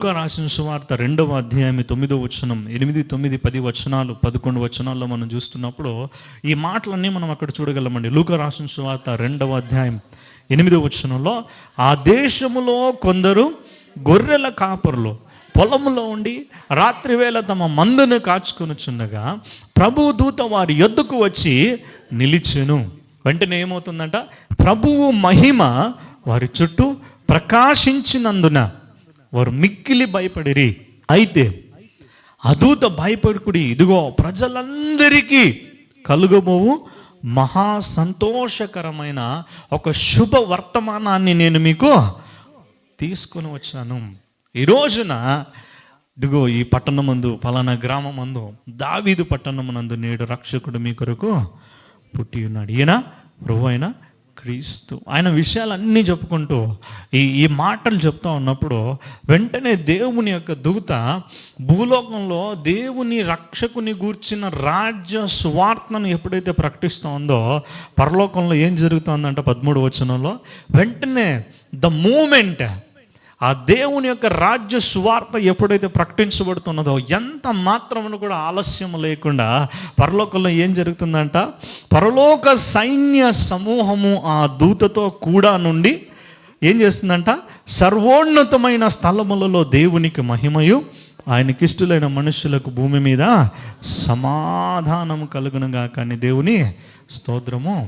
లూకా రాసిన సువార్త 2వ అధ్యాయం 9వ వచనం, 8, 9, 10 వచనాలు, 11 వచనాల్లో మనం చూస్తున్నప్పుడు ఈ మాటలన్నీ మనం అక్కడ చూడగలమండి. లూకా రాసిన సువార్త 2వ అధ్యాయం 8వ వచనంలో, ఆ దేశములో కొందరు గొర్రెల కాపరులు పొలములో ఉండి రాత్రివేళ తమ మందును కాచుకొనుచుండగా ప్రభువు దూత వారి యొద్దకు వచ్చి నిలిచెను. వెంటనే ఏమవుతుందంట? ప్రభువు మహిమ వారి చుట్టూ ప్రకాశించినందున వారు మిక్కిలి భయపడిరి. అయితే ఆ దూత భయపడుకుడి, ఇదిగో ప్రజలందరికీ కలుగబోవు మహా సంతోషకరమైన ఒక శుభ వర్తమానాన్ని నేను మీకు తీసుకొని వచ్చాను. ఈ రోజున ఇదిగో ఈ పట్టణమందు, పలానా గ్రామమందు, దావీదు పట్టణమునందు నేడు రక్షకుడు మీ కొరకు పుట్టి ఉన్నాడు. ఈయన ప్రభువు అయిన క్రీస్తు. ఆయన విషయాలన్నీ చెప్పుకుంటూ ఈ మాటలు చెప్తా ఉన్నప్పుడు వెంటనే దేవుని యొక్క దూత భూలోకంలో దేవుని రక్షకుని గూర్చిన రాజ్య సువార్తను ఎప్పుడైతే ప్రకటిస్తూ ఉందో, పరలోకంలో ఏం జరుగుతుందంటే 13వ వచనంలో, వెంటనే ద మూమెంట్ ఆ దేవుని యొక్క రాజ్య సువార్త ఎప్పుడైతే ప్రకటించబడుతున్నదో ఎంత మాత్రమును కూడా ఆలస్యం లేకుండా పరలోకంలో ఏం జరుగుతుందంట? పరలోక సైన్య సమూహము ఆ దూతతో కూడా నుండి ఏం చేస్తుందంట? సర్వోన్నతమైన స్థలములలో దేవునికి మహిమయు ఆయనకిష్టులైన మనుషులకు భూమి మీద సమాధానం కలుగునుగా కానీ దేవుని స్తోత్రము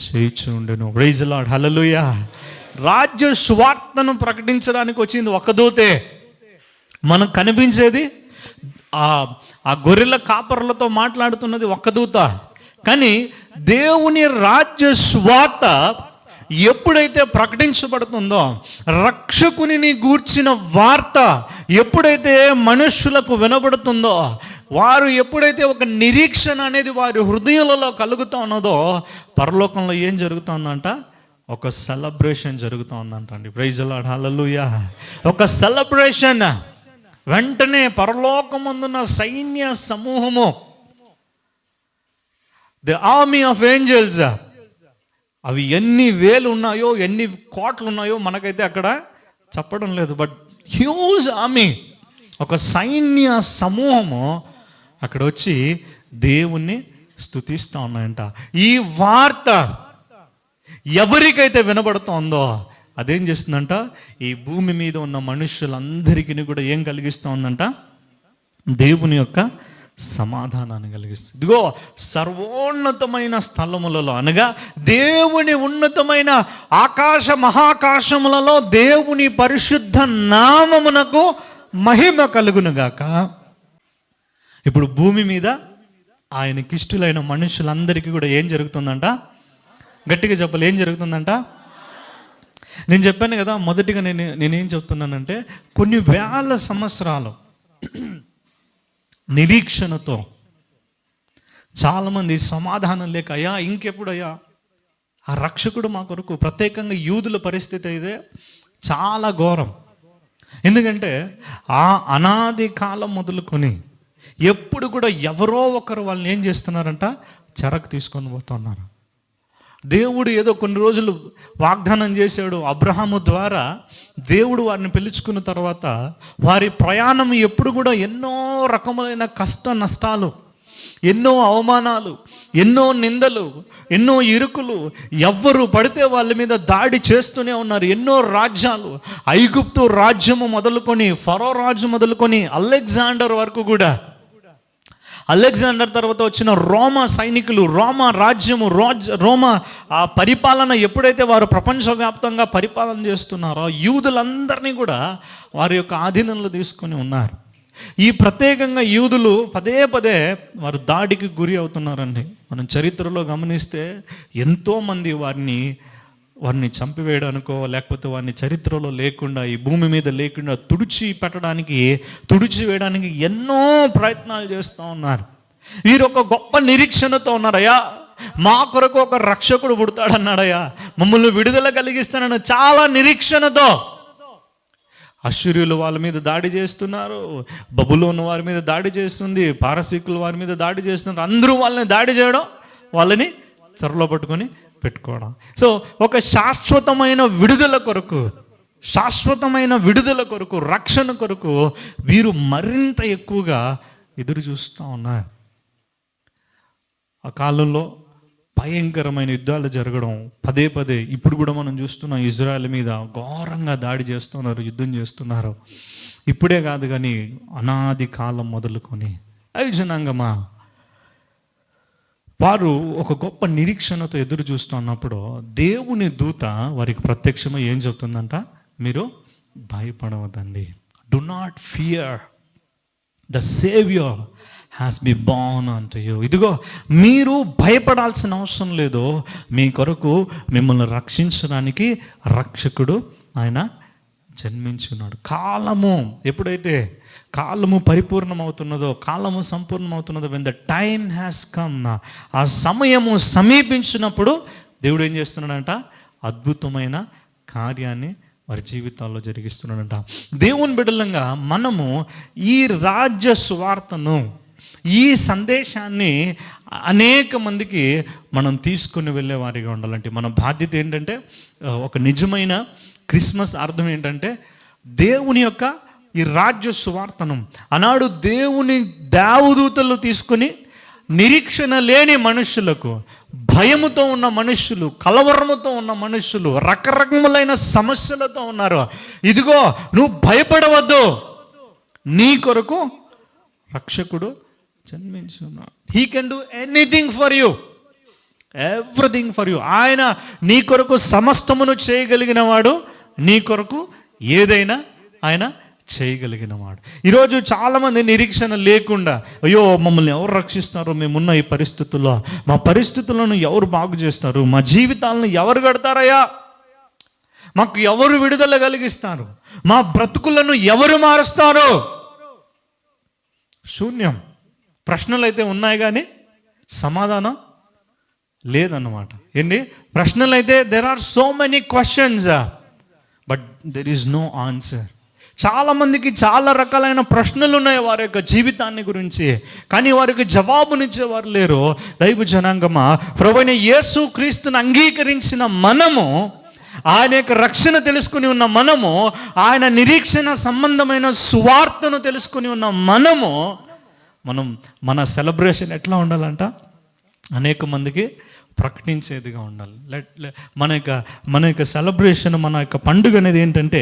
చేయిచు ఉండెను. ప్రైజ్ ది లార్డ్, హల్లెలూయా. రాజ్య సువార్తను ప్రకటించడానికి వచ్చింది ఒక దూతే. మనకు కనిపించేది ఆ గొర్రెల కాపర్లతో మాట్లాడుతున్నది ఒక దూత. కానీ దేవుని రాజ్య సువార్త ఎప్పుడైతే ప్రకటించబడుతుందో, రక్షకుని గూర్చిన వార్త ఎప్పుడైతే మనుషులకు వినబడుతుందో, వారు ఎప్పుడైతే ఒక నిరీక్షణ అనేది వారి హృదయాలలో కలుగుతూ ఉన్నదో, పరలోకంలో ఏం జరుగుతుందంట? ఒక సెలబ్రేషన్ జరుగుతూ ఉందంటండి. ప్రైజ్ ది లార్డ్, హల్లెలూయా. ఒక సెలబ్రేషన్. వెంటనే పరలోకమందున్న సైన్య సమూహము, ది ఆర్మీ ఆఫ్ ఏంజల్స్, అవి ఎన్ని వేలు ఉన్నాయో, ఎన్ని కోట్లు ఉన్నాయో మనకైతే అక్కడ చెప్పడం లేదు. బట్ హ్యూజ్ ఆర్మీ, ఒక సైన్య సమూహము అక్కడ వచ్చి దేవుణ్ణి స్తుతిస్తూ ఉన్నాయంట. ఈ వార్త ఎవరికైతే వినబడుతోందో అదేం చేస్తుందంట? ఈ భూమి మీద ఉన్న మనుషులందరికీ కూడా ఏం కలిగిస్తూ ఉందంట? దేవుని యొక్క సమాధానాన్ని కలిగిస్తుంది. ఇదిగో సర్వోన్నతమైన స్థలములలో, అనగా దేవుని ఉన్నతమైన ఆకాశ మహాకాశములలో దేవుని పరిశుద్ధ నామమునకు మహిమ కలుగునుగాక. ఇప్పుడు భూమి మీద ఆయనకిష్టులైన మనుషులందరికీ కూడా ఏం జరుగుతుందంట? గట్టిగా చెప్పాలి, ఏం జరుగుతుందంట? నేను చెప్పాను కదా, మొదటిగా నేనేం చెప్తున్నానంటే, కొన్ని వేల సంవత్సరాలు నిరీక్షణతో చాలామంది సమాధానం లేక, అయ్యా ఇంకెప్పుడయ్యా ఆ రక్షకుడు మా కొరకు, ప్రత్యేకంగా యూదుల పరిస్థితి అయితే చాలా ఘోరం. ఎందుకంటే ఆ అనాది కాలం మొదలుకొని ఎప్పుడు కూడా ఎవరో ఒకరు వాళ్ళని ఏం చేస్తున్నారంట? చెరకు తీసుకొని పోతున్నారు. దేవుడు ఏదో కొన్ని రోజులు వాగ్దానం చేశాడు అబ్రహాము ద్వారా. దేవుడు వారిని పిలుచుకున్న తర్వాత వారి ప్రయాణం ఎప్పుడు కూడా ఎన్నో రకములైన కష్ట నష్టాలు, ఎన్నో అవమానాలు, ఎన్నో నిందలు, ఎన్నో ఇరుకులు, ఎవ్వరు పడితే వాళ్ళ మీద దాడి చేస్తూనే ఉన్నారు. ఎన్నో రాజ్యాలు, ఐగుప్తు రాజ్యము మొదలుకొని, ఫరో రాజు మొదలుకొని, అలెగ్జాండర్ వరకు కూడా, అలెగ్జాండర్ తర్వాత వచ్చిన రోమా సైనికులు, రోమా రాజ్యము, రోమా ఆ పరిపాలన ఎప్పుడైతే వారు ప్రపంచవ్యాప్తంగా పరిపాలన చేస్తున్నారో, యూదులందరినీ కూడా వారి యొక్క ఆధీనంలో తీసుకొని ఉన్నారు. ఈ ప్రత్యేకంగా యూదులు పదే పదే వారు దాడికి గురి అవుతున్నారండి. మనం చరిత్రలో గమనిస్తే ఎంతోమంది వారిని చంపివేయడానికో, లేకపోతే వారిని చరిత్రలో లేకుండా, ఈ భూమి మీద లేకుండా తుడిచివేయడానికి ఎన్నో ప్రయత్నాలు చేస్తూ ఉన్నారు. వీరు ఒక గొప్ప నిరీక్షణతో ఉన్నారయ్యా, మా కొరకు ఒక రక్షకుడు పుడతాడన్నాడయ్యా, మమ్మల్ని విడుదల కలిగిస్తానన్న చాలా నిరీక్షణతో అశ్షూరీయులు వాళ్ళ మీద దాడి చేస్తున్నారు, బబులోను వారి మీద దాడి చేస్తుంది, పారసీకులు వారి మీద దాడి చేస్తున్నారు. అందరూ వాళ్ళని దాడి చేయడం, వాళ్ళని చెరలో పెట్టుకోవడం. సో ఒక శాశ్వతమైన విడుదల కొరకు, శాశ్వతమైన విడుదల కొరకు, రక్షణ కొరకు వీరు మరింత ఎక్కువగా ఎదురు చూస్తూ ఉన్నారు. ఆ కాలంలో భయంకరమైన యుద్ధాలు జరగడం పదే పదే ఇప్పుడు కూడా మనం చూస్తున్నాం. ఇజ్రాయెల్ మీద ఘోరంగా దాడి చేస్తున్నారు, యుద్ధం చేస్తున్నారు. ఇప్పుడే కాదు కానీ అనాది కాలం మొదలుకొని జనాంగమా వారు ఒక గొప్ప నిరీక్షణతో ఎదురు చూస్తున్నప్పుడు దేవుని దూత వారికి ప్రత్యక్షమై ఏం చెప్తుందంట, మీరు భయపడవద్దండి. Do not fear, the saviour has be born unto you. ఇదిగో మీరు భయపడాల్సిన అవసరం లేదు, మీ కొరకు మిమ్మల్ని రక్షించడానికి రక్షకుడు ఆయన జన్మించున్నాడు. కాలము ఎప్పుడైతే కాలము పరిపూర్ణమవుతున్నదో, కాలము సంపూర్ణమవుతున్నదో, when the time has come, ఆ సమయము సమీపించినప్పుడు దేవుడు ఏం చేస్తున్నాడంట, అద్భుతమైన కార్యాన్ని వారి జీవితాల్లో జరిగిస్తున్నాడంట. దేవుని బిడ్డలంగా మనము ఈ రాజ్య సువార్తను, ఈ సందేశాన్ని అనేక మందికి మనం తీసుకుని వెళ్ళే వారిగా ఉండాలంటే మన బాధ్యత ఏంటంటే, ఒక నిజమైన క్రిస్మస్ అర్థం ఏంటంటే దేవుని యొక్క ఈ రాజ్య సువార్తను ఆనాడు దేవుని దేవదూతలు తీసుకుని నిరీక్షణ లేని మనుషులకు, భయముతో ఉన్న మనుషులు, కలవరముతో ఉన్న మనుషులు, రకరకములైన సమస్యలతో ఉన్నారు. ఇదిగో నువ్వు భయపడవద్దు, నీ కొరకు రక్షకుడు జన్మించున్నాడు. He can do anything for you, everything for you. ఆయన నీ కొరకు సమస్తమును చేయగలిగిన వాడు, నీ కొరకు ఏదైనా ఆయన చేయగలిగిన వాడు. ఈరోజు చాలామంది నిరీక్షణ లేకుండా, అయ్యో మమ్మల్ని ఎవరు రక్షిస్తారో, మేమున్న ఈ పరిస్థితుల్లో, మా పరిస్థితులను ఎవరు బాగు చేస్తారు, మా జీవితాలను ఎవరు కడతారయ్యా, మాకు ఎవరు విడుదల కలిగిస్తారు, మా బ్రతుకులను ఎవరు మారుస్తారు. శూన్యం. ప్రశ్నలు అయితే ఉన్నాయి కానీ సమాధానం లేదన్నమాట. ఏంటి ప్రశ్నలు అయితే, there are so many questions but there is no answer. చాలామందికి చాలా రకాలైన ప్రశ్నలు ఉన్నాయి వారి యొక్క జీవితాన్ని గురించి, కానీ వారికి జవాబునిచ్చేవారు లేరు. దైవ జనాంగమా, ప్రభువైన యేసు క్రీస్తుని అంగీకరించిన మనము, ఆయన యొక్క రక్షణ తెలుసుకుని ఉన్న మనము, ఆయన నిరీక్షణ సంబంధమైన సువార్తను తెలుసుకుని ఉన్న మనము, మన సెలబ్రేషన్ ఎట్లా ఉండాలంట, అనేక మందికి ప్రకటించేదిగా ఉండాలి. మన యొక్క సెలబ్రేషన్, మన యొక్క పండుగ అనేది ఏంటంటే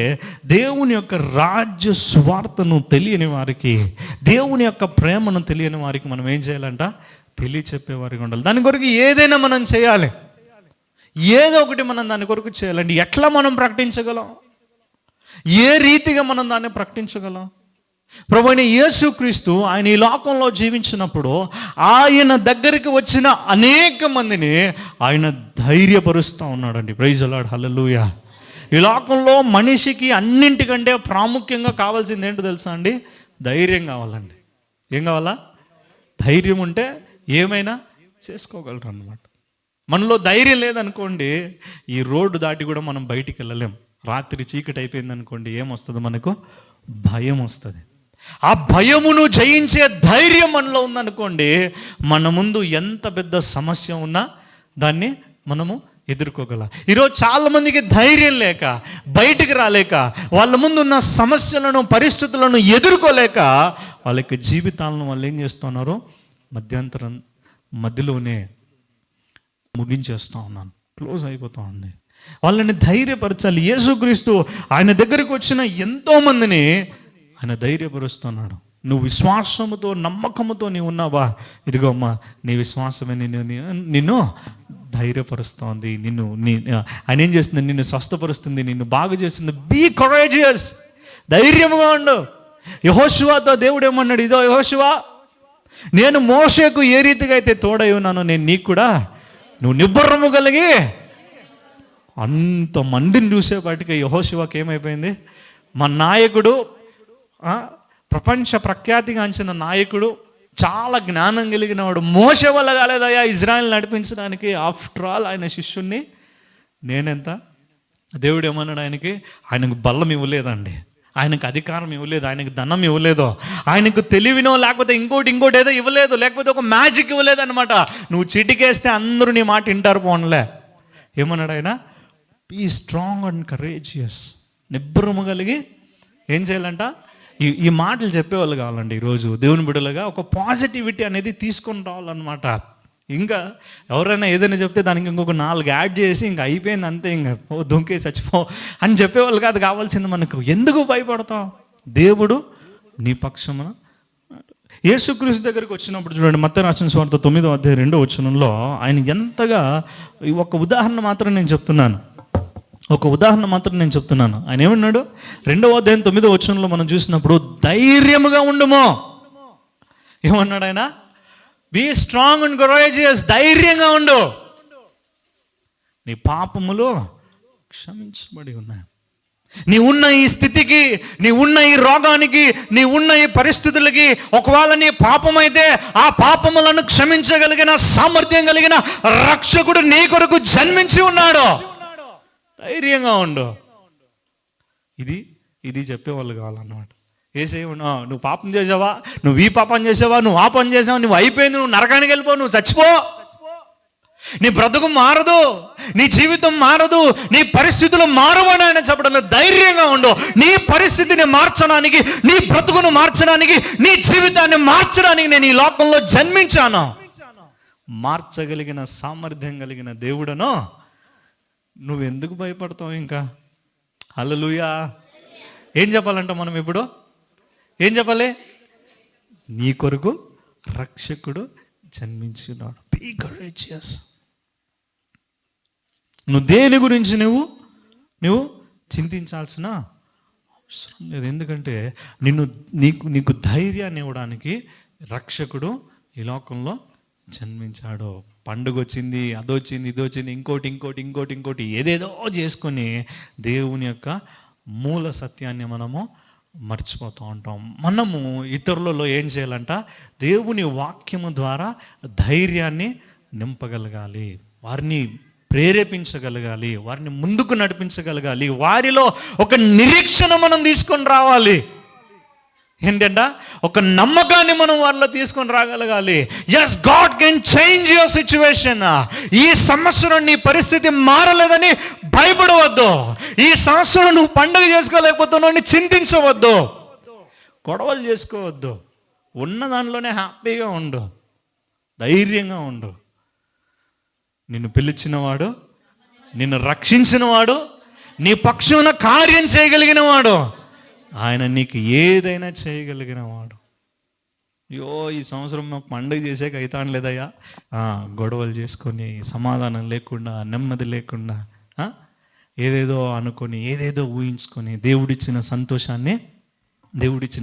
దేవుని యొక్క రాజ్య సువార్తను తెలియని వారికి, దేవుని యొక్క ప్రేమను తెలియని వారికి మనం ఏం చేయాలంట, తెలియచెప్పేవారికి ఉండాలి. దాని కొరకు ఏదైనా మనం చేయాలి, ఏదో ఒకటి మనం దాని కొరకు చేయాలండి. ఎట్లా మనం ప్రకటించగలం, ఏ రీతిగా మనం దాన్ని ప్రకటించగలం? ప్రభువైన యేసుక్రీస్తు ఆయన ఈ లోకంలో జీవించినప్పుడు ఆయన దగ్గరికి వచ్చిన అనేక మందిని ఆయన ధైర్యపరుస్తూ ఉన్నాడండి. ప్రైజ్ ది లార్డ్, హల్లెలూయా. ఈ లోకంలో మనిషికి అన్నింటికంటే ప్రాముఖ్యంగా కావాల్సింది ఏంటో తెలుసా అండి? ధైర్యం కావాలండి. ఏం కావాలా? ధైర్యం ఉంటే ఏమైనా చేసుకోగలరు అన్నమాట. మనలో ధైర్యం లేదనుకోండి, ఈ రోడ్డు దాటి కూడా మనం బయటికి వెళ్ళలేం. రాత్రి చీకటి అయిపోయింది అనుకోండి, ఏమొస్తుంది మనకు? భయం వస్తుంది. ఆ భయమును జయించే ధైర్యం మనలో ఉందనుకోండి, మన ముందు ఎంత పెద్ద సమస్య ఉన్నా దాన్ని మనము ఎదుర్కోగల. ఈరోజు చాలామందికి ధైర్యం లేక, బయటికి రాలేక, వాళ్ళ ముందు ఉన్న సమస్యలను, పరిస్థితులను ఎదుర్కోలేక వాళ్ళకి జీవితాలను వాళ్ళు ఏం చేస్తున్నారు, మధ్యలోనే ముగించేస్తూ ఉన్నాను, క్లోజ్ అయిపోతూ ఉంది. వాళ్ళని ధైర్యపరచాలి. యేసుక్రీస్తు ఆయన దగ్గరికి వచ్చిన ఎంతోమందిని ఆయన ధైర్యపరుస్తున్నాడు. నువ్వు విశ్వాసముతో, నమ్మకముతో నీవు ఉన్నావా, ఇదిగో అమ్మా నీ విశ్వాసమే నిన్ను ధైర్యపరుస్తోంది. ఆయన ఏం చేస్తుంది? నిన్ను స్వస్థపరుస్తుంది, నిన్ను బాగు చేస్తుంది. బీ కరేజియస్, ధైర్యంగా ఉండు. యెహోషువతో దేవుడు ఏమన్నాడు? ఇదో యెహోషువ, నేను మోషేకు ఏ రీతిగా అయితే తోడై ఉన్నానో నేను నీకు కూడా, నువ్వు నిబ్బరము కలిగి. అంతమందిని చూసేపాటికి యెహోషువకి ఏమైపోయింది? మా నాయకుడు, ప్రపంచ ప్రఖ్యాతిగాంచిన నాయకుడు, చాలా జ్ఞానం కలిగిన వాడు, మోషే వల్ల కాలేదయ్యా ఇజ్రాయెల్ నడిపించడానికి. ఆఫ్టర్ ఆల్ ఆయన శిష్యుణ్ణి నేనెంత? దేవుడు ఏమన్నాడు ఆయనకు బలం ఇవ్వలేదండి, ఆయనకు అధికారం ఇవ్వలేదు, ఆయనకు ధనం ఇవ్వలేదు, ఆయనకు తెలివినో లేకపోతే ఇంకోటి ఏదో ఇవ్వలేదు, లేకపోతే ఒక మ్యాజిక్ ఇవ్వలేదు అనమాట. నువ్వు చిటికేస్తే అందరూ నీ మాట వింటారు పోన్లే. ఏమన్నాడు ఆయన? Be strong and courageous. నిబ్బరము కలిగి ఏం చేయాలంట? ఈ మాటలు చెప్పేవాళ్ళు కావాలండి. ఈరోజు దేవుని బిడ్డలుగా ఒక పాజిటివిటీ అనేది తీసుకొని రావాలన్నమాట. ఇంకా ఎవరైనా ఏదైనా చెప్తే దానికి ఇంకొక 4 యాడ్ చేసి ఇంకా అయిపోయింది అంతే, ఇంకా దుంకే చచ్చిపో అని చెప్పేవాళ్ళు కాదు కావాల్సింది మనకు. ఎందుకు భయపడతాం? దేవుడు నీ పక్షమున. యేసుక్రీస్తు దగ్గరికి వచ్చినప్పుడు చూడండి, మత్తయి రాసిన సువార్త 9వ అధ్యాయం 2వ వచనంలో ఆయన ఎంతగా, ఒక ఉదాహరణ మాత్రం నేను చెప్తున్నాను, ఆయన ఏమన్నాడు? 2వ అధ్యాయం 9వ వచనంలో మనం చూసినప్పుడు ధైర్యముగా ఉండుమో. ఏమన్నాడు ఆయన? బీ స్ట్రాంగ్ అండ్ కరేజియస్, ధైర్యంగా ఉండు, నీ పాపములు క్షమించబడి ఉన్నాయి. నీ ఉన్న ఈ స్థితికి, నీ ఉన్న ఈ రోగానికి, నీ ఉన్న ఈ పరిస్థితులకి ఒకవేళ నీ పాపమైతే ఆ పాపములను క్షమించగలిగిన సామర్థ్యం కలిగిన రక్షకుడు నీ కొరకు జన్మించి ఉన్నాడు. ధైర్యంగా ఉండు. ఇది చెప్పేవాళ్ళు కావాలన్నమాట. ఏసేమన్నా నువ్వు పాపం చేసావా, నువ్వు ఈ పాపం చేసావా, నువ్వు ఆ పని చేసావా, నువ్వు అయిపోయింది, నువ్వు నరకానికి వెళ్ళిపో, నువ్వు చచ్చిపో, నీ బ్రతుకు మారదు, నీ జీవితం మారదు, నీ పరిస్థితులు మారవని ఆయన చెప్పడం. ధైర్యంగా ఉండు. నీ పరిస్థితిని మార్చడానికి, నీ బ్రతుకును మార్చడానికి, నీ జీవితాన్ని మార్చడానికి నేను ఈ లోకంలో జన్మించాను. మార్చగలిగిన సామర్థ్యం కలిగిన దేవుడను నువ్వెందుకు భయపడతావు? ఇంకా హల్లెలూయా. ఏం చెప్పాలంట మనం ఇప్పుడు? ఏం చెప్పాలి? నీ కొరకు రక్షకుడు జన్మించున్నాడు. Be courageous. నువ్వు దేని గురించి నువ్వు చింతించాల్సిన అవసరం లేదు. ఎందుకంటే నీకు ధైర్యాన్ని ఇవ్వడానికి రక్షకుడు ఈ లోకంలో జన్మించాడు. పండుగ వచ్చింది, అదొచ్చింది, ఇదొచ్చింది, ఇంకోటి ఏదేదో చేసుకొని దేవుని యొక్క మూల సత్యాన్ని మనము మర్చిపోతూ ఉంటాం. మనము ఇతరులలో ఏం చేయాలంట? దేవుని వాక్యము ద్వారా ధైర్యాన్ని నింపగలగాలి, వారిని ప్రేరేపించగలగాలి, వారిని ముందుకు నడిపించగలగాలి, వారిలో ఒక నిరీక్షణ మనం తీసుకొని రావాలి. ఏంటంట? ఒక నమ్మకాన్ని మనం వాళ్ళలో తీసుకొని రాగలగాలి. Yes, God can change your situation. ఈ సంవత్సరం నీ పరిస్థితి మారలేదని భయపడవద్దు. ఈ సంవత్సరం నువ్వు పండుగ చేసుకోలేకపోతున్నావు అని చింతించవద్దు, గొడవలు చేసుకోవద్దు. ఉన్న దానిలోనే హ్యాపీగా ఉండు, ధైర్యంగా ఉండు. నిన్ను పిలిచినవాడు, నిన్ను రక్షించినవాడు, నీ పక్షాన కార్యం చేయగలిగిన వాడు, ఆయన నీకు ఏదైనా చేయగలిగిన వాడు. ఈ సంవత్సరం మాకు పండుగ చేసేకి అవుతాను లేదయ్యా, గొడవలు చేసుకొని, సమాధానం లేకుండా, నెమ్మది లేకుండా, ఏదేదో అనుకొని, ఏదేదో ఊహించుకొని దేవుడిచ్చిన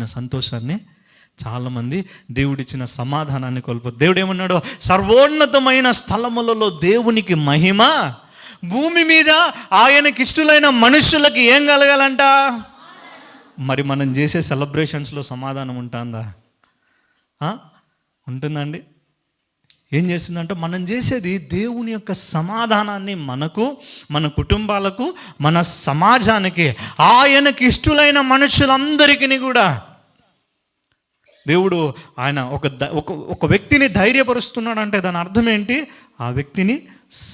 సంతోషాన్ని చాలామంది దేవుడిచ్చిన సమాధానాన్ని కోల్పోతారు. దేవుడు ఏమన్నాడు? సర్వోన్నతమైన స్థలములలో దేవునికి మహిమ, భూమి మీద ఆయనకి ఇష్టలైన మనుషులకి ఏం కలగాలంట? మరి మనం చేసే సెలబ్రేషన్స్లో సమాధానం ఉంటుందా? ఉంటుందండి? ఏం చేస్తుందంటే మనం చేసేది దేవుని యొక్క సమాధానాన్ని మనకు, మన కుటుంబాలకు, మన సమాజానికి, ఆయనకి ఇష్టలైన మనుషులందరికీ కూడా దేవుడు ఆయన ఒక వ్యక్తిని ధైర్యపరుస్తున్నాడు అంటే దాని అర్థం ఏంటి? ఆ వ్యక్తిని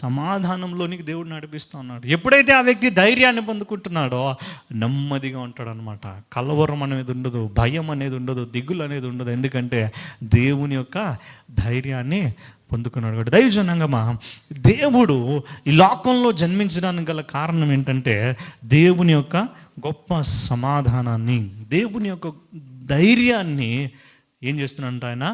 సమాధానంలోనికి దేవుడు నడిపిస్తూ ఉన్నాడు. ఎప్పుడైతే ఆ వ్యక్తి ధైర్యాన్ని పొందుకుంటున్నాడో నెమ్మదిగా ఉంటాడు అనమాట. కలవరం అనేది ఉండదు, భయం అనేది ఉండదు, దిగులు అనేది ఉండదు. ఎందుకంటే దేవుని యొక్క ధైర్యాన్ని పొందుకున్నాడు. కాబట్టి దైవజనంగా దేవుడు ఈ లోకంలో జన్మించడానికి గల కారణం ఏంటంటే దేవుని యొక్క గొప్ప సమాధానాన్ని, దేవుని యొక్క ధైర్యాన్ని ఏం చేస్తున్నాడంట? ఆయన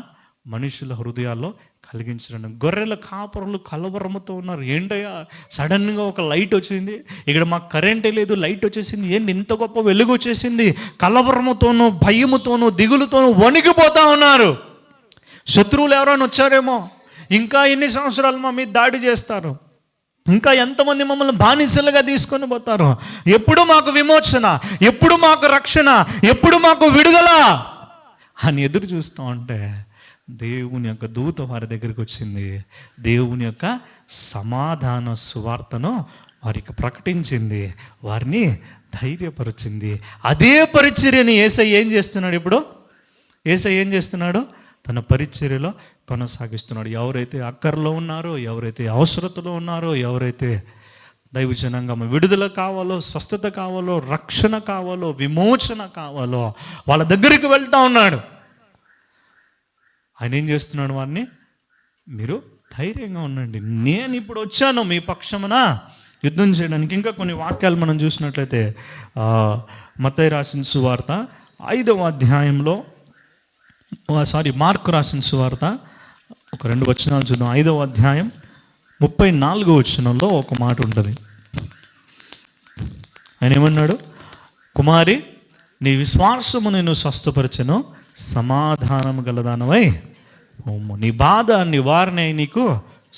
మనుషుల హృదయాల్లో కలిగించడం. గొర్రెల కాపరులు కలవరముతో ఉన్నారు. ఏంటయ్యా సడన్గా ఒక లైట్ వచ్చింది, ఇక్కడ మాకు కరెంటే లేదు, లైట్ వచ్చేసింది, ఏంటి ఇంత గొప్ప వెలుగు వచ్చేసింది? కలవరముతోనూ, భయముతోనూ, దిగులుతోనూ వణికిపోతూ ఉన్నారు. శత్రువులు ఎవరైనా వచ్చారేమో, ఇంకా ఎన్ని సంవత్సరాలు మా మీద దాడి చేస్తారు, ఇంకా ఎంతమంది మమ్మల్ని బానిసలుగా తీసుకొని పోతారు, ఎప్పుడు మాకు విమోచన, ఎప్పుడు మాకు రక్షణ, ఎప్పుడు మాకు విడుదల అని ఎదురు చూస్తూ ఉంటే దేవుని యొక్క దూత వారి దగ్గరికి వచ్చింది. దేవుని యొక్క సమాధాన సువార్తను వారికి ప్రకటించింది, వారిని ధైర్యపరిచింది. అదే పరిచర్యని యేసయ్య ఏం చేస్తున్నాడు? ఇప్పుడు యేసయ్య ఏం చేస్తున్నాడు? తన పరిచర్యలో కొనసాగిస్తున్నాడు. ఎవరైతే అక్కర్లో ఉన్నారో, ఎవరైతే అవసరతలో ఉన్నారో, ఎవరైతే దైవజనంగా విడుదల కావాలో, స్వస్థత కావాలో, రక్షణ కావాలో, విమోచన కావాలో వాళ్ళ దగ్గరికి వెళ్తా ఉన్నాడు. ఆయన ఏం చేస్తున్నాడు? వారిని, మీరు ధైర్యంగా ఉండండి, నేను ఇప్పుడు వచ్చాను మీ పక్షమున యుద్ధం చేయడానికి. ఇంకా కొన్ని వాక్యాలు మనం చూసినట్లయితే మత్తయి రాసిన సువార్త 5వ అధ్యాయంలో, మార్కు రాసిన సువార్త ఒక 2 వచనాలు చూద్దాం. 5వ అధ్యాయం 34వ వచనంలో ఒక మాట ఉంటుంది. ఆయన ఏమన్నాడు? కుమారి, నీ విశ్వాసము నేను స్వస్థపరచెను, సమాధానము గలదానవై నీ బాధ నివారణ నీకు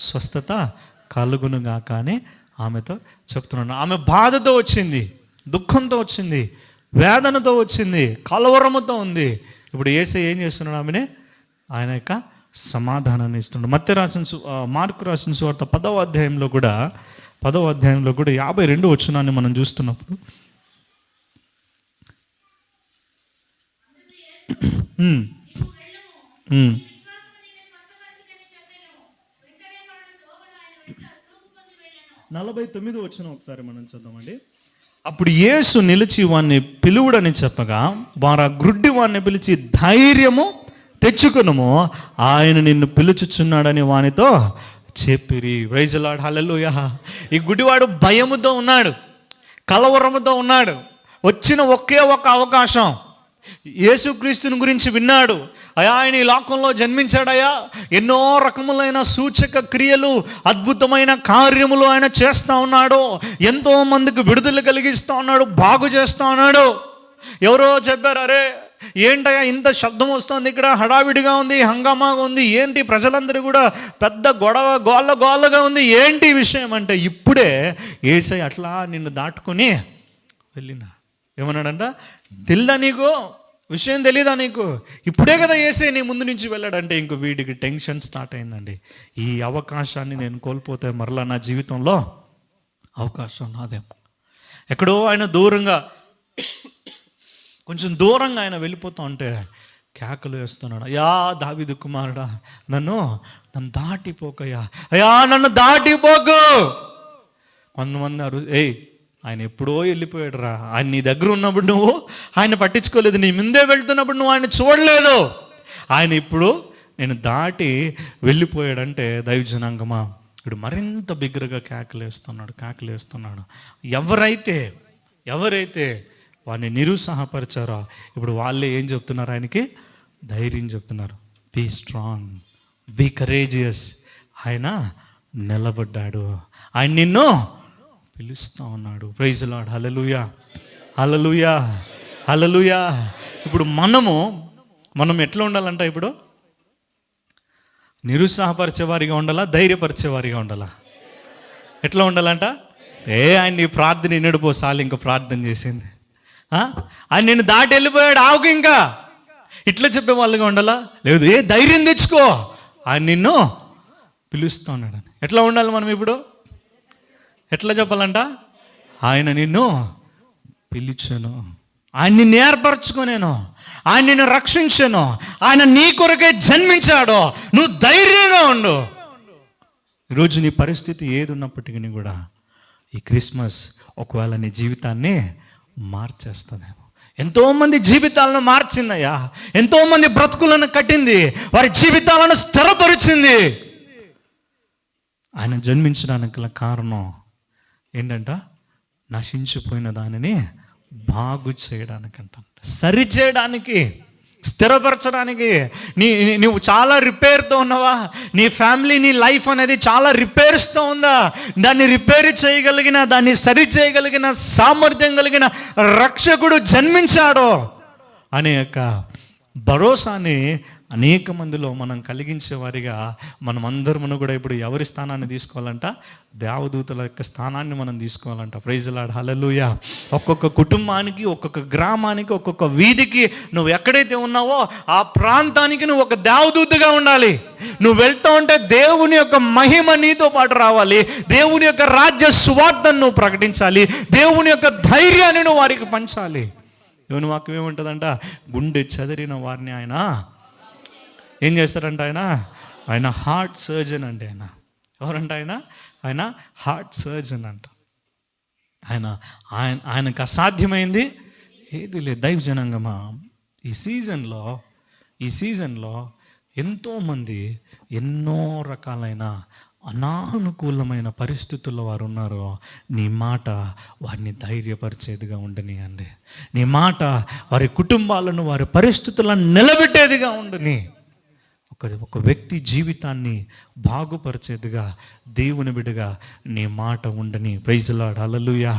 స్వస్థత కలుగునుగా. కానీ ఆమెతో చెప్తున్నాను, ఆమె బాధతో వచ్చింది, దుఃఖంతో వచ్చింది, వేదనతో వచ్చింది, కలవరముతో ఉంది. ఇప్పుడు యేసయ్య ఏం చేస్తున్నాడు? ఆమెనే ఆయన యొక్క సమాధానాన్ని ఇస్తున్నాడు. మార్కు రాసిన సువార్త 10వ అధ్యాయంలో కూడా 52వ వచనాన్ని మనం చూస్తున్నప్పుడు, 음. 49వ వచనం ఒకసారి మనం చూద్దామండి. అప్పుడు యేసు నిలిచి వాణ్ణి పిలువుడని చెప్పగా, వారు ఆ గ్రుడ్డి వాణ్ణి పిలిచి, ధైర్యము తెచ్చుకునము, ఆయన నిన్ను పిలుచుచున్నాడని వానితో చెప్పిరి. ప్రైజ్ ది లార్డ్, హల్లెలూయా. ఈ గుడివాడు భయముతో ఉన్నాడు, కలవరముతో ఉన్నాడు. వచ్చిన ఒకే ఒక అవకాశం, యేసుక్రీస్తుని గురించి విన్నాడు. ఆయన ఈ లోకంలో జన్మించాడయా, ఎన్నో రకములైన సూచక క్రియలు, అద్భుతమైన కార్యములు ఆయన చేస్తూ ఉన్నాడు. ఎంతో మందికి విడుదల కలిగిస్తూ ఉన్నాడు, బాగు చేస్తూ ఉన్నాడు. ఎవరో చెప్పారు, అరే ఏంటయ్యా ఇంత శబ్దం వస్తుంది, ఇక్కడ హడావిడిగా ఉంది, హంగామాగా ఉంది, ఏంటి ప్రజలందరూ కూడా పెద్ద గొడవ, గోళ్ళగా ఉంది, ఏంటి విషయం అంటే, ఇప్పుడే యేసయ్య అట్లా నిన్ను దాటుకొని వెళ్ళినా. ఏమన్నాడంట? తెలీదా నీకు? విషయం తెలీదా నీకు? ఇప్పుడే కదా యేసయ్య నీ ముందు నుంచి వెళ్ళాడంటే, ఇంకో వీడికి టెన్షన్ స్టార్ట్ అయిందండి. ఈ అవకాశాన్ని నేను కోల్పోతే మరలా నా జీవితంలో అవకాశం నాదేమో. ఎక్కడో ఆయన దూరంగా, కొంచెం దూరంగా ఆయన వెళ్ళిపోతా ఉంటే కేకలు వేస్తున్నాడు, అయ్యా దావీదు కుమారుడా, నన్ను దాటిపోకయ్యా, అయ్యా నన్ను దాటిపోకు. కొంతమంది ఆయన ఎప్పుడో వెళ్ళిపోయాడు రా, ఆయన నీ దగ్గర ఉన్నప్పుడు నువ్వు ఆయన పట్టించుకోలేదు, నీ ముందే వెళ్తున్నప్పుడు నువ్వు ఆయన చూడలేదు. ఆయన ఇప్పుడు నేను దాటి వెళ్ళిపోయాడంటే, దైవజనాంగమా ఇప్పుడు మరింత బిగ్గరగా కేకలేస్తున్నాడు. ఎవరైతే వాడిని నిరుత్సాహపరిచారో ఇప్పుడు వాళ్ళే ఏం చెప్తున్నారు? ఆయనకి ధైర్యం చెప్తున్నారు. Be strong, be courageous. ఆయన నిలబడ్డాడు, ఆయన నిన్ను పిలుస్తూ ఉన్నాడు. Praise the lord, hallelujah, hallelujah, hallelujah. ఇప్పుడు మనం ఎట్లా ఉండాలంట? ఇప్పుడు నిరుత్సాహపరిచేవారిగా ఉండాలా, ధైర్యపరిచేవారిగా ఉండాలా? ఎట్లా ఉండాలంట? ఆయన నీ ప్రార్థన వినడిపోసాలి, ఇంకా ప్రార్థన చేసింది, ఆయన నిన్ను దాటి వెళ్ళిపోయాడు, ఆవుకు ఇంకా ఇట్లా చెప్పే వాళ్ళుగా ఉండాలా? లేదు, ధైర్యం తెచ్చుకో, ఆయన నిన్ను పిలుస్తూ ఉన్నాడు. ఎట్లా ఉండాలి మనం ఇప్పుడు? ఎట్లా చెప్పాలంట? ఆయన నిన్ను పిలిచాను, ఆయన నిన్ను ఏర్పరచుకునేను, ఆయన నిన్ను రక్షించాను, ఆయన నీ కొరకే జన్మించాడు, నువ్వు ధైర్యంగా ఉండు. ఈరోజు నీ పరిస్థితి ఏది ఉన్నప్పటికీ కూడా ఈ క్రిస్మస్ ఒకవేళ నీ జీవితాన్ని మార్చేస్తుందేమో. ఎంతోమంది జీవితాలను మార్చిందయ్యా, ఎంతోమంది బ్రతుకులను కట్టింది, వారి జీవితాలను స్థిరపరిచింది. ఆయన జన్మించడానికి గల కారణం ఏంటంట? నశించిపోయిన దానిని బాగు చేయడానికంట, సరిచేయడానికి, స్థిరపరచడానికి. నువ్వు చాలా రిపేర్తో ఉన్నావా? నీ ఫ్యామిలీ, నీ లైఫ్ అనేది చాలా రిపేర్స్తో ఉందా? దాన్ని రిపేర్ చేయగలిగిన, దాన్ని సరి చేయగలిగిన సామర్థ్యం కలిగిన రక్షకుడు జన్మించాడు అనే యొక్క భరోసాని అనేక మందిలో మనం కలిగించే వారిగా మనమందరము కూడా ఇప్పుడు ఎవరి స్థానాన్ని తీసుకోవాలంట? దేవదూతల యొక్క స్థానాన్ని మనం తీసుకోవాలంట. ప్రైజ్ ది లార్డ్, హల్లెలూయా. ఒక్కొక్క కుటుంబానికి, ఒక్కొక్క గ్రామానికి, ఒక్కొక్క వీధికి నువ్వు ఎక్కడైతే ఉన్నావో ఆ ప్రాంతానికి నువ్వు ఒక దేవదూతగా ఉండాలి. నువ్వు వెళ్తూ ఉంటే దేవుని యొక్క మహిమ నీతో పాటు రావాలి, దేవుని యొక్క రాజ్య సువార్తను నువ్వు ప్రకటించాలి, దేవుని యొక్క ధైర్యాన్ని నువ్వు వారికి పంచాలి. దేవుని వాక్యం ఏముంటుందంట? గుండె చెదిరిన వారిని ఆయన ఏం చేస్తారంట? ఆయన హార్ట్ సర్జన్ అంటే. ఎవరంట ఆయన హార్ట్ సర్జన్ అంట. ఆయన ఆయన ఆయనకు అసాధ్యమైంది ఏది లేదు. దైవ జనాంగమా, ఈ సీజన్లో ఎంతోమంది ఎన్నో రకాలైన అనానుకూలమైన పరిస్థితుల్లో వారు ఉన్నారు. నీ మాట వారిని ధైర్యపరిచేదిగా ఉండనియండి. నీ మాట వారి కుటుంబాలను, వారి పరిస్థితులను నిలబెట్టేదిగా ఉండని. ఒక వ్యక్తి జీవితాన్ని బాగుపరిచేదిగా దేవుని బిడ్డగా నీ మాట ఉండని. ప్రైజ్ ది లార్డ్, హల్లెలూయా.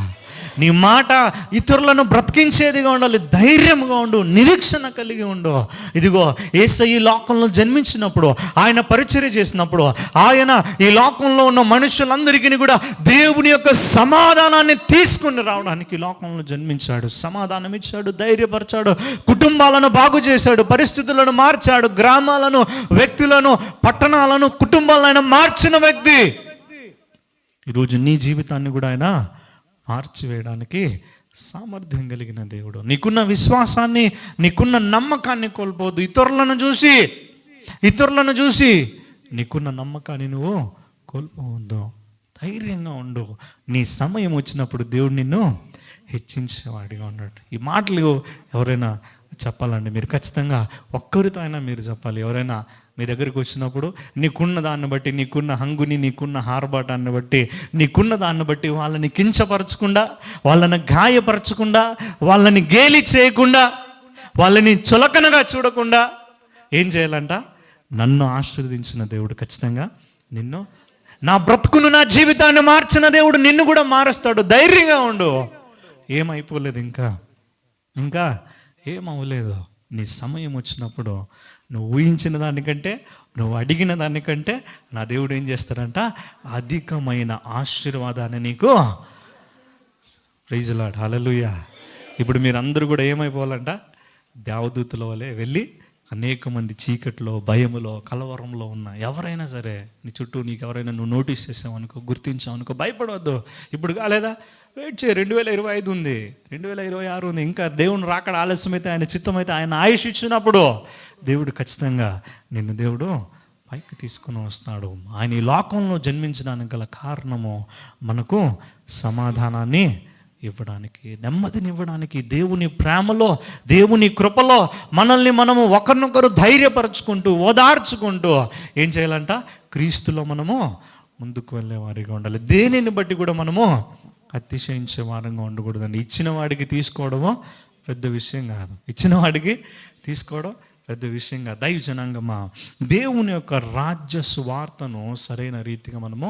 నీ మాట ఇతరులను బ్రతికించేదిగా ఉండాలి. ధైర్యంగా ఉండు, నిరీక్షణ కలిగి ఉండు. ఇదిగో యేసయ్య ఈ లోకంలో జన్మించినప్పుడు, ఆయన పరిచర్య చేసినప్పుడు, ఆయన ఈ లోకంలో ఉన్న మనుషులందరికీ కూడా దేవుని యొక్క సమాధానాన్ని తీసుకుని రావడానికి ఈ లోకంలో జన్మించాడు. సమాధానం ఇచ్చాడు, ధైర్యపరిచాడు, కుటుంబాలను బాగు చేశాడు, పరిస్థితులను మార్చాడు, గ్రామాలను, వ్యక్తులను, పట్టణాలను, కుటుంబాలను ఆయన మార్చిన వ్యక్తి. ఈరోజు నీ జీవితాన్ని కూడా ఆయన మార్చివేయడానికి సామర్థ్యం కలిగిన దేవుడు. నీకున్న విశ్వాసాన్ని, నీకున్న నమ్మకాన్ని కోల్పోదు. ఇతరులను చూసి నీకున్న నమ్మకాన్ని నువ్వు కోల్పోవద్దు. ధైర్యంగా ఉండు. నీ సమయం వచ్చినప్పుడు దేవుడు నిన్ను హెచ్చించేవాడిగా ఉన్నాడు. ఈ మాటలు ఎవరైనా చెప్పాలండి, మీరు ఖచ్చితంగా ఒక్కరితో అయినా మీరు చెప్పాలి. ఎవరైనా మీ దగ్గరికి వచ్చినప్పుడు నీకున్న దాన్ని బట్టి, నీకున్న హంగుని, నీకున్న ఆర్భాటాన్ని బట్టి, నీకున్న దాన్ని బట్టి వాళ్ళని కించపరచకుండా, వాళ్ళని గాయపరచకుండా, వాళ్ళని గేలి చేయకుండా, వాళ్ళని చులకనగా చూడకుండా ఏం చేయాలంట? నన్ను ఆశీర్వదించిన దేవుడు ఖచ్చితంగా నిన్ను, నా బ్రతుకును, నా జీవితాన్ని మార్చిన దేవుడు నిన్ను కూడా మారుస్తాడు. ధైర్యంగా ఉండు. ఏమైపోలేదు, ఇంకా ఏమవ్వలేదు. నీ సమయం వచ్చినప్పుడు నువ్వు ఊహించిన దానికంటే, నువ్వు అడిగిన దానికంటే నా దేవుడు ఏం చేస్తాడంట? అధికమైన ఆశీర్వాదాన్ని నీకు. ప్రైజ్ ది లార్డ్, హల్లెలూయా. ఇప్పుడు మీరందరూ కూడా ఏమైపోవాలంట? దేవదూతుల వలె వెళ్ళి అనేక మంది చీకట్లో, భయములో, కలవరంలో ఉన్న ఎవరైనా సరే, నీ చుట్టూ నీకు ఎవరైనా నువ్వు నోటీస్ చేసావనుకో, గుర్తించావనుకో, భయపడవద్దు. ఇప్పుడు కాలేదా, వెయిట్ చేయి. 2025 ఉంది, 2026 ఉంది. ఇంకా దేవుని రాకడ ఆలస్యమైతే, ఆయన చిత్తమైతే, ఆయన ఆయుష్ ఇచ్చినప్పుడు దేవుడు ఖచ్చితంగా నిన్ను దేవుడు పైకి తీసుకుని వస్తాడు. ఆయన ఈ లోకంలో జన్మించడానికి గల కారణము మనకు సమాధానాన్ని ఇవ్వడానికి, నెమ్మదిని ఇవ్వడానికి, దేవుని ప్రేమలో, దేవుని కృపలో మనల్ని మనము ఒకరినొకరు ధైర్యపరచుకుంటూ, ఓదార్చుకుంటూ ఏం చేయాలంట? క్రీస్తులో మనము ముందుకు వెళ్ళే వారిగా ఉండాలి. దేనిని బట్టి కూడా మనము అతిశయించే వారంగా ఉండకూడదండి. ఇచ్చిన వాడికి తీసుకోవడమో పెద్ద విషయం కాదు. ఇచ్చిన వాడికి తీసుకోవడం పెద్ద విషయం కాదు. దైవ జనాంగమా, దేవుని యొక్క రాజ్య సువార్తను సరైన రీతిగా మనము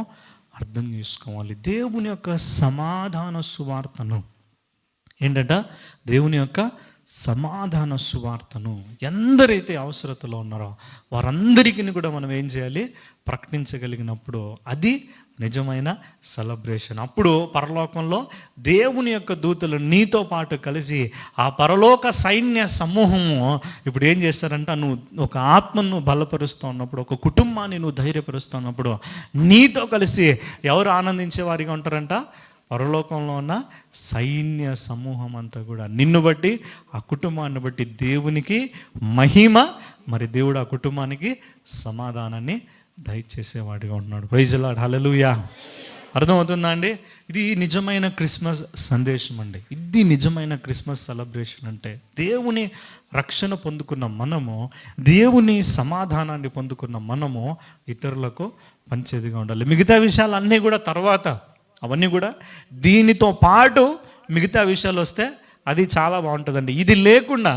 అర్థం చేసుకోవాలి. దేవుని యొక్క సమాధాన సువార్తను ఏంటంట? దేవుని యొక్క సమాధాన సువార్తను ఎందరైతే అవసరతలో ఉన్నారో వారందరికీ కూడా మనం ఏం చేయాలి? ప్రకటించగలిగినప్పుడు అది నిజమైన సెలబ్రేషన్. అప్పుడు పరలోకంలో దేవుని యొక్క దూతలు నీతో పాటు కలిసి ఆ పరలోక సైన్య సమూహము ఇప్పుడు ఏం చేస్తారంట? నువ్వు ఒక ఆత్మను బలపరుస్తూ ఉన్నప్పుడు, ఒక కుటుంబాన్ని నువ్వు ధైర్యపరుస్తున్నప్పుడు నీతో కలిసి ఎవరు ఆనందించే వారిగా ఉంటారంట? పరలోకంలో ఉన్న సైన్య సమూహం అంతా కూడా నిన్ను బట్టి, ఆ కుటుంబాన్ని బట్టి దేవునికి మహిమ, మరి దేవుడు ఆ కుటుంబానికి సమాధానాన్ని దయచేసేవాడిగా ఉంటున్నాడు. ప్రైజ్ ది లార్డ్, హల్లెలూయా. అర్థమవుతుందా అండి? ఇది నిజమైన క్రిస్మస్ సందేశం అండి. ఇది నిజమైన క్రిస్మస్ సెలబ్రేషన్ అంటే దేవుని రక్షణ పొందుకున్న మనము, దేవుని సమాధానాన్ని పొందుకున్న మనము ఇతరులకు పంచేదిగా ఉండాలి. మిగతా విషయాలు అన్నీ కూడా తర్వాత, అవన్నీ కూడా దీనితో పాటు మిగతా విషయాలు వస్తే అది చాలా బాగుంటుందండి. ఇది లేకుండా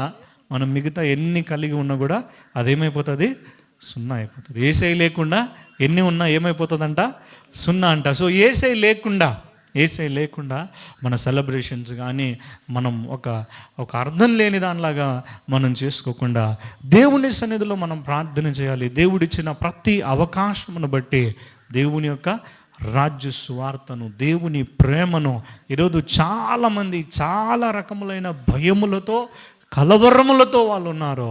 మనం మిగతా ఎన్ని కలిగి ఉన్నా కూడా అదేమైపోతుంది? సున్నా అయిపోతుంది. యేసై లేకుండా ఎన్ని ఉన్నా ఏమైపోతుందంట? సున్నా అంట. సో యేసై లేకుండా మన సెలబ్రేషన్స్ కానీ మనం ఒక అర్థం లేని దానిలాగా మనం చేసుకోకుండా దేవుని సన్నిధిలో మనం ప్రార్థన చేయాలి. దేవుడిచ్చిన ప్రతి అవకాశమును బట్టి దేవుని యొక్క రాజ్య సువార్తను, దేవుని ప్రేమను, ఈరోజు చాలామంది చాలా రకములైన భయములతో, కలవరములతో వాళ్ళు ఉన్నారు.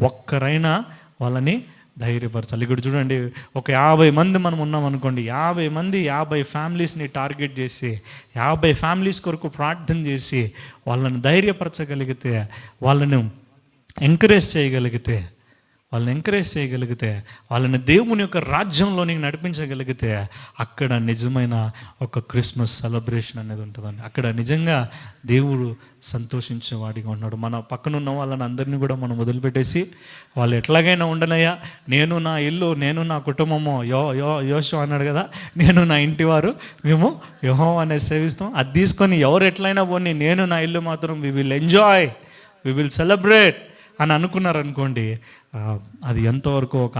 ఒక్కరైనా వాళ్ళని ధైర్యపరచాలి. ఇక్కడ చూడండి, ఒక 50 మంది మనం ఉన్నాం అనుకోండి, 50 మంది 50 ఫ్యామిలీస్ని టార్గెట్ చేసి 50 ఫ్యామిలీస్ కొరకు ప్రార్థన చేసి వాళ్ళని ధైర్యపరచగలిగితే, వాళ్ళను ఎంకరేజ్ చేయగలిగితే, వాళ్ళని ఎంకరేజ్ చేయగలిగితే, వాళ్ళని దేవుని యొక్క రాజ్యంలోనికి నడిపించగలిగితే అక్కడ నిజమైన ఒక క్రిస్మస్ సెలబ్రేషన్ అనేది ఉంటుందండి. అక్కడ నిజంగా దేవుడు సంతోషించేవాడిగా ఉన్నాడు. మన పక్కనున్న వాళ్ళని అందరినీ కూడా మనం వదిలిపెట్టేసి వాళ్ళు ఎట్లాగైనా ఉండనయ్యా, నేను నా ఇల్లు, నేను నా కుటుంబము, యోషు అన్నాడు కదా, నేను నా ఇంటి వారు మేము యెహోవా అనేది సేవిస్తాం. అది తీసుకొని ఎవరు ఎట్లయినా పోనీ, నేను నా ఇల్లు మాత్రం we will enjoy, we will celebrate అని అనుకున్నారనుకోండి, అది ఎంతవరకు ఒక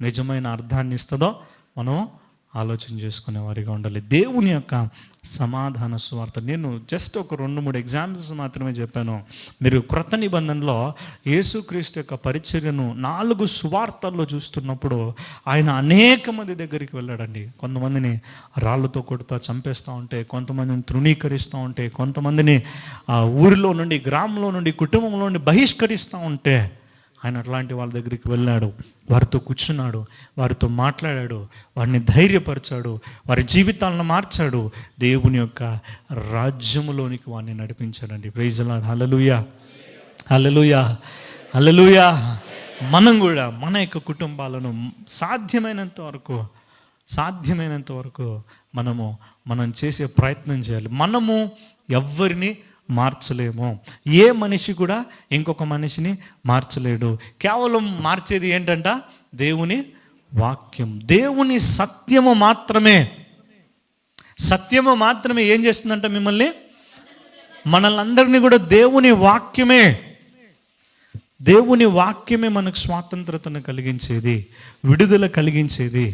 నిజమైన అర్థాన్ని ఇస్తుందో మనం ఆలోచన చేసుకునే వారిగా ఉండాలి. దేవుని యొక్క సమాధాన సువార్త, నేను జస్ట్ ఒక 2-3 ఎగ్జాంపుల్స్ మాత్రమే చెప్పాను. మీరు క్రొత్త నిబంధనలో యేసుక్రీస్తు యొక్క పరిచర్యను 4 సువార్తల్లో చూస్తున్నప్పుడు ఆయన అనేక మంది దగ్గరికి వెళ్ళాడండి. కొంతమందిని రాళ్ళతో కొడుతూ చంపేస్తూ ఉంటే, కొంతమందిని తృణీకరిస్తూ ఉంటే, కొంతమందిని ఊరిలో నుండి, గ్రామంలో నుండి, కుటుంబంలో నుండి బహిష్కరిస్తూ ఉంటే ఆయన అట్లాంటి వాళ్ళ దగ్గరికి వెళ్ళాడు, వారితో కూర్చున్నాడు, వారితో మాట్లాడాడు, వారిని ధైర్యపరిచాడు, వారి జీవితాలను మార్చాడు, దేవుని యొక్క రాజ్యములోనికి వారిని నడిపించాడండి. Praise the lord. Hallelujah, hallelujah, hallelujah. మనం కూడా మన యొక్క కుటుంబాలను సాధ్యమైనంత వరకు మనం చేసే ప్రయత్నం చేయాలి. మనము ఎవ్వరిని మార్చలేము. ఏ మనిషి కూడా ఇంకొక మనిషిని మార్చలేడు. కేవలం మార్చేది ఏంటంట? దేవుని వాక్యం, దేవుని సత్యము మాత్రమే. సత్యము మాత్రమే ఏం చేస్తుందంట? మనల్ని అందరినీ కూడా దేవుని వాక్యమే మనకు స్వాతంత్రతను కలిగించేది, విడుదల కలిగించేది.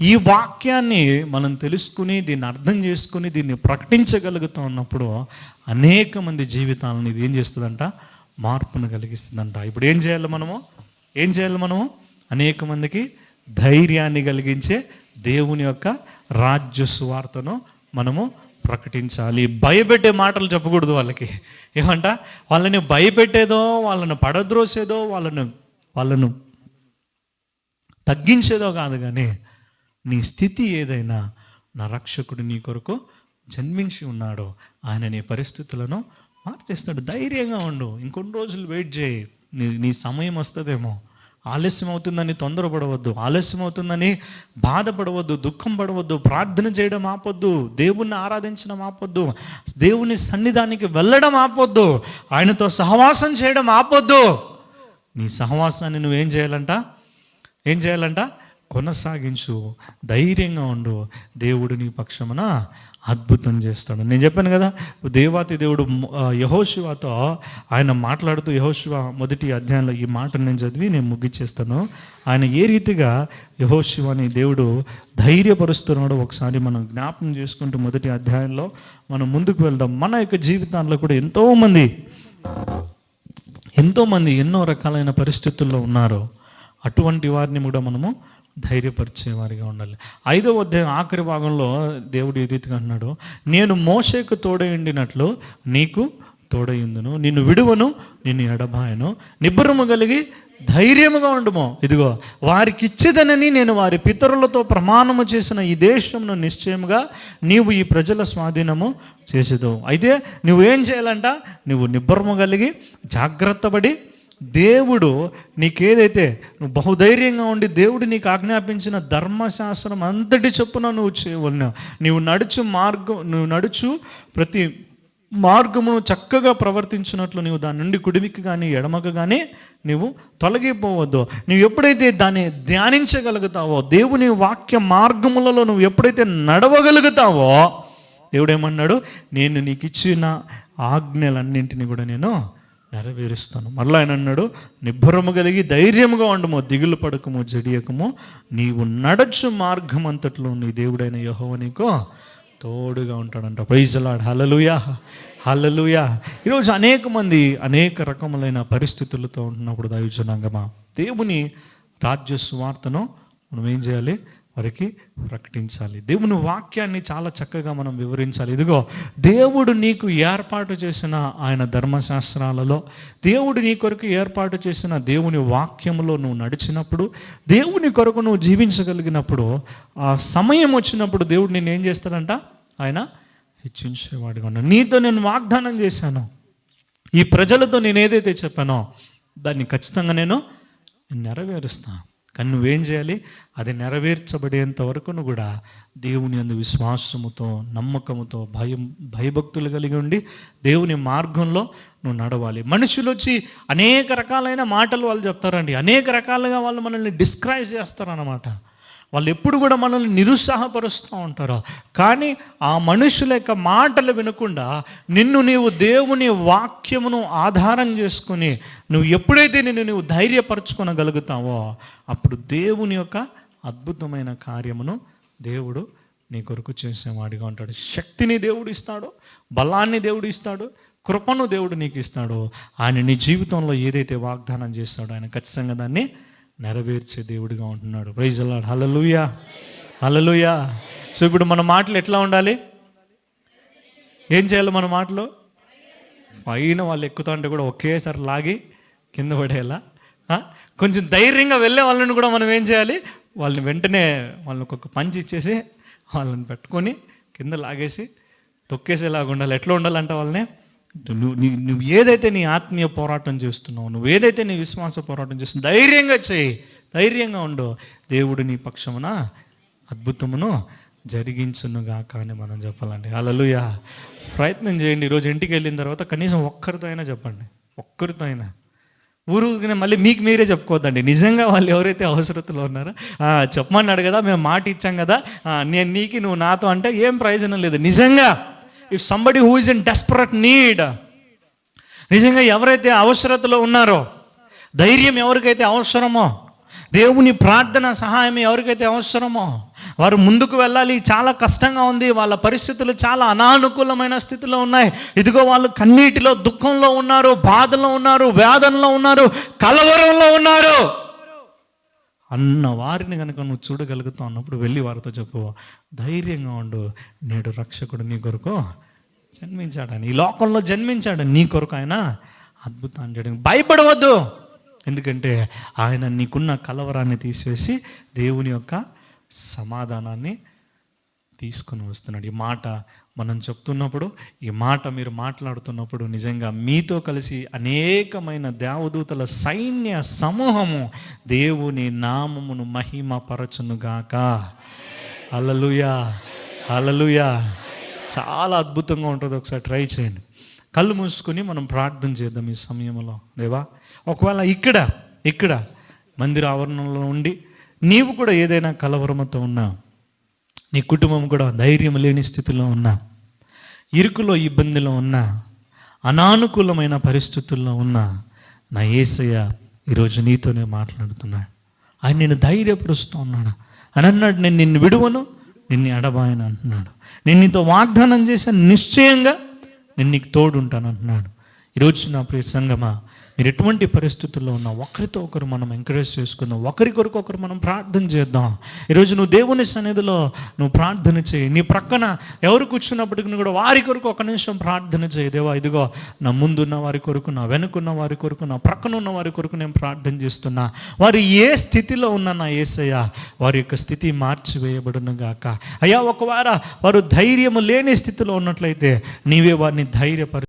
ఈ వాక్యాన్ని మనం తెలుసుకుని, దీన్ని అర్థం చేసుకుని, దీన్ని ప్రకటించగలుగుతూ ఉన్నప్పుడు అనేక మంది జీవితాలను ఇది ఏం చేస్తుందంట? మార్పును కలిగిస్తుందంట. ఇప్పుడు ఏం చేయాలి మనము? అనేక మందికి ధైర్యాన్ని కలిగించే దేవుని యొక్క రాజ్య సువార్తను మనము ప్రకటించాలి. భయపెట్టే మాటలు చెప్పకూడదు వాళ్ళకి. ఏమంట? వాళ్ళని భయపెట్టేదో, వాళ్ళని పడద్రోసేదో, వాళ్ళను తగ్గించేదో కాదు, కానీ నీ స్థితి ఏదైనా, నా రక్షకుడు నీ కొరకు జన్మించి ఉన్నాడో ఆయన నీ పరిస్థితులను మార్చేస్తాడు. ధైర్యంగా ఉండు. ఇంకొన్ని రోజులు వెయిట్ చేయి. నీ సమయం వస్తుందేమో. ఆలస్యం అవుతుందని తొందరపడవద్దు, ఆలస్యం అవుతుందని బాధపడవద్దు, దుఃఖం పడవద్దు, ప్రార్థన చేయడం ఆపొద్దు, దేవుణ్ణి ఆరాధించడం ఆపొద్దు, దేవుని సన్నిధానికి వెళ్ళడం ఆపొద్దు, ఆయనతో సహవాసం చేయడం ఆపొద్దు. నీ సహవాసాన్ని నువ్వేం చేయాలంట? కొనసాగించు, ధైర్యంగా ఉండు. దేవుడు నీ పక్షమున అద్భుతం చేస్తాడు. నేను చెప్పాను కదా, దేవాతి దేవుడు యెహోషువతో ఆయన మాట్లాడుతూ, యెహోషువ 1వ అధ్యాయంలో ఈ మాటను నేను చదివి నేను ముగిచ్చేస్తాను. ఆయన ఏ రీతిగా యెహోషువని దేవుడు ధైర్యపరుస్తున్నాడో ఒకసారి మనం జ్ఞాపకం చేసుకుంటూ 1వ అధ్యాయంలో మనం ముందుకు వెళ్దాం. మన యొక్క జీవితాల్లో కూడా ఎంతోమంది ఎన్నో రకాలైన పరిస్థితుల్లో ఉన్నారు. అటువంటి వారిని కూడా మనము ధైర్యపరిచేవారిగా ఉండాలి. 5వ అధ్యాయం ఆఖరి భాగంలో దేవుడు ఈ రీతిగా అన్నాడు, నేను మోషేకు తోడయుండినట్లు నీకు తోడయుందును, నిన్ను విడువను, నిన్ను ఎడబాయను, నిబ్బరము కలిగి ధైర్యముగా ఉండుము. ఇదిగో వారికి ఇచ్చేదనని నేను వారి పితరులతో ప్రమాణము చేసిన ఈ దేశంను నిశ్చయముగా నీవు ఈ ప్రజల స్వాధీనము చేసేదవు. అయితే నువ్వేం చేయాలంట? నువ్వు నిబ్బరము కలిగి జాగ్రత్తపడి, దేవుడు నీకేదైతే నువ్వు బహుధైర్యంగా ఉండి దేవుడు నీకు ఆజ్ఞాపించిన ధర్మశాస్త్రం అంతటి చొప్పున నువ్వు చేయవలను. నువ్వు నడుచు ప్రతి మార్గమును చక్కగా ప్రవర్తించినట్లు నీవు దాని నుండి కుడిమికి కానీ ఎడమకు కానీ నువ్వు తొలగిపోవద్దు. నువ్వు ఎప్పుడైతే దాన్ని ధ్యానించగలుగుతావో, దేవుని వాక్య మార్గములలో నువ్వు ఎప్పుడైతే నడవగలుగుతావో, దేవుడు ఏమన్నాడు? నేను నీకు ఇచ్చిన ఆజ్ఞలన్నింటినీ కూడా నేను నెరవేరుస్తాను. మరలా ఆయన అన్నాడు, నిబ్బరము కలిగి ధైర్యముగా ఉండము, దిగులు పడకము, జడియకము, నీవు నడచు మార్గం అంతట్లో నీ దేవుడైన యెహోవా నీకు తోడుగా ఉంటాడంట. Praise the lord. Hallelujah, hallelujah. ఈరోజు అనేక మంది అనేక రకములైన పరిస్థితులతో ఉంటున్నప్పుడు దైవజనాంగమా, దేవుని రాజ్య సువార్తను మనం ఏం చేయాలి? వారికి ప్రకటించాలి. దేవుని వాక్యాన్ని చాలా చక్కగా మనం వివరించాలి. ఇదిగో దేవుడు నీకు ఏర్పాటు చేసిన ఆయన ధర్మశాస్త్రాలలో, దేవుడు నీ కొరకు ఏర్పాటు చేసిన దేవుని వాక్యములో నువ్వు నడిచినప్పుడు, దేవుని కొరకు నువ్వు జీవించగలిగినప్పుడు, ఆ సమయం వచ్చినప్పుడు దేవుడు నేను ఏం చేస్తాడంట? ఆయన హెచ్చించేవాడిగా ఉన్నాడు. నీతో నేను వాగ్దానం చేశాను, ఈ ప్రజలతో నేను ఏదైతే చెప్పానో దాన్ని ఖచ్చితంగా నేను నేను నెరవేరుస్తా. కానీ నువ్వేం చేయాలి? అది నెరవేర్చబడేంత వరకు నువ్వు కూడా దేవుని యందు విశ్వాసముతో, నమ్మకముతో, భయభక్తులు కలిగి ఉండి దేవుని మార్గంలో నువ్వు నడవాలి. మనుషులు వచ్చి అనేక రకాలైన మాటలు వాళ్ళు చెప్తారండి, అనేక రకాలుగా వాళ్ళు మనల్ని డిస్క్రైజ్ చేస్తారన్నమాట. వాళ్ళు ఎప్పుడు కూడా మనల్ని నిరుత్సాహపరుస్తూ ఉంటారు. కానీ ఆ మనుషుల యొక్క మాటలు వినకుండా నిన్ను నీవు దేవుని వాక్యమును ఆధారం చేసుకుని నువ్వు ఎప్పుడైతే నువ్వు ధైర్యపరచుకొనగలుగుతావో అప్పుడు దేవుని యొక్క అద్భుతమైన కార్యమును దేవుడు నీ కొరకు చేసేవాడిగా ఉంటాడు. శక్తిని దేవుడు ఇస్తాడు, బలాన్ని దేవుడు ఇస్తాడు, కృపను దేవుడు నీకు ఇస్తాడు. ఆయన నీ జీవితంలో ఏదైతే వాగ్దానం చేస్తాడో ఆయన ఖచ్చితంగా దాన్ని నెరవేర్చే దేవుడిగా ఉంటున్నాడు. Praise the lord. Hallelujah, hallelujah. So ఇప్పుడు మన మాటలు ఎట్లా ఉండాలి? ఏం చేయాలి? మన మాటలు పైన వాళ్ళు ఎక్కుతా ఉంటే కూడా ఒకేసారి లాగి కింద పడేలా, కొంచెం ధైర్యంగా వెళ్ళే వాళ్ళని కూడా మనం ఏం చేయాలి? వాళ్ళని వెంటనే వాళ్ళని ఒక్కొక్క పంచి ఇచ్చేసి వాళ్ళని పెట్టుకొని కింద లాగేసి తొక్కేసేలాగా ఉండాలి. ఎట్లా ఉండాలంటే వాళ్ళని నువ్వు ఏదైతే నీ ఆత్మీయ పోరాటం చేస్తున్నావు, నువ్వు ఏదైతే నీ విశ్వాస పోరాటం చేస్తున్నావు, ధైర్యంగా చేయి, ధైర్యంగా ఉండు. దేవుడు నీ పక్షమున అద్భుతమును జరిగించునుగాక అని మనం చెప్పాలండి. హల్లెలూయా. ప్రయత్నం చేయండి. ఈరోజు ఇంటికి వెళ్ళిన తర్వాత కనీసం ఒక్కరితో అయినా చెప్పండి, ఒక్కరితో అయినా. ఊరుగానే మళ్ళీ మీకు మీరే చెప్పుకోవద్దండి. నిజంగా వాళ్ళు ఎవరైతే అవసరతలో ఉన్నారో చెప్పమన్నాడు కదా, మేము మాట ఇచ్చాం కదా, నేను నీకు నువ్వు నాతో అంటే ఏం ప్రయోజనం లేదు. నిజంగా if somebody who is in desperate need, నిజంగా ఎవరైతే అవసరతలో ఉన్నారో, ధైర్యం ఎవరికైతే అవసరమో, దేవుని ప్రార్థన సహాయం ఎవరికైతే అవసరమో వారు ముందుకు వెళ్ళాలి. చాలా కష్టంగా ఉంది, వాళ్ళ పరిస్థితులు చాలా అనానుకూలమైన స్థితిలో ఉన్నాయి. ఇదిగో వాళ్ళు కన్నీటిలో, దుఃఖంలో ఉన్నారు, బాధలో ఉన్నారు, వేదనలో ఉన్నారు, కలవరంలో ఉన్నారు అన్న వారిని కనుక నువ్వు చూడగలుగుతావు అన్నప్పుడు వెళ్ళి వారితో చెప్పు, ధైర్యంగా ఉండు, నేడు రక్షకుడు నీ కొరకు జన్మించాడని, ఈ లోకంలో జన్మించాడు నీ కొరకు, ఆయన అద్భుతాన్ని చేయడానికి భయపడవద్దు. ఎందుకంటే ఆయన నీకున్న కలవరాన్ని తీసివేసి దేవుని యొక్క సమాధానాన్ని తీసుకొని వస్తున్నాడు. ఈ మాట మనం చెప్తున్నప్పుడు, ఈ మాట మీరు మాట్లాడుతున్నప్పుడు నిజంగా మీతో కలిసి అనేకమైన దేవదూతల సైన్య సమూహము దేవుని నామమును మహిమ పరచునుగాక. హల్లెలూయా, హల్లెలూయా. చాలా అద్భుతంగా ఉంటుంది. ఒకసారి ట్రై చేయండి. కళ్ళు మూసుకొని మనం ప్రార్థన చేద్దాం ఈ సమయంలో. దేవా, ఒకవేళ ఇక్కడ మందిర ఆవరణంలో ఉండి నీవు కూడా ఏదైనా కలవరమతో ఉన్నా, నీ కుటుంబం కూడా ధైర్యం లేని స్థితిలో ఉన్నా, ఇరుకులో ఇబ్బందిలో ఉన్నా, అనానుకూలమైన పరిస్థితుల్లో ఉన్నా, నా యేసయ్య ఈరోజు నీతోనే మాట్లాడుతున్నాడు. ఆయన నేను ధైర్యపరుస్తూ ఉన్నాడు అని అన్నాడు. నేను నిన్ను విడువను, నిన్ను ఎడబాయను అంటున్నాడు. నేను నీతో వాగ్దానం చేశాను, నిశ్చయంగా నేను నీకు తోడుంటాను అంటున్నాడు. ఈరోజు నా ప్రియ సంగమా, మీరు ఎటువంటి పరిస్థితుల్లో ఉన్నా ఒకరితో ఒకరు మనం ఎంకరేజ్ చేసుకుందాం, ఒకరి కొరకు ఒకరు మనం ప్రార్థన చేద్దాం. ఈరోజు నువ్వు దేవుని సన్నిధిలో నువ్వు ప్రార్థన చేయి. నీ ప్రక్కన ఎవరు కూర్చున్నప్పటికీ కూడా వారి కొరకు ఒక నిమిషం ప్రార్థన చేయి. దేవా, ఇదిగో నా ముందున్న వారి కొరకు, నా వెనుకున్న వారి కొరకు, నా ప్రక్కన ఉన్న వారి కొరకు నేను ప్రార్థన చేస్తున్నా. వారు ఏ స్థితిలో ఉన్నా నా యేసయ్య వారి యొక్క స్థితి మార్చివేయబడును గాక. అయ్యా, ఒకవేళ వారు ధైర్యము లేని స్థితిలో ఉన్నట్లయితే నీవే వారిని ధైర్యపరు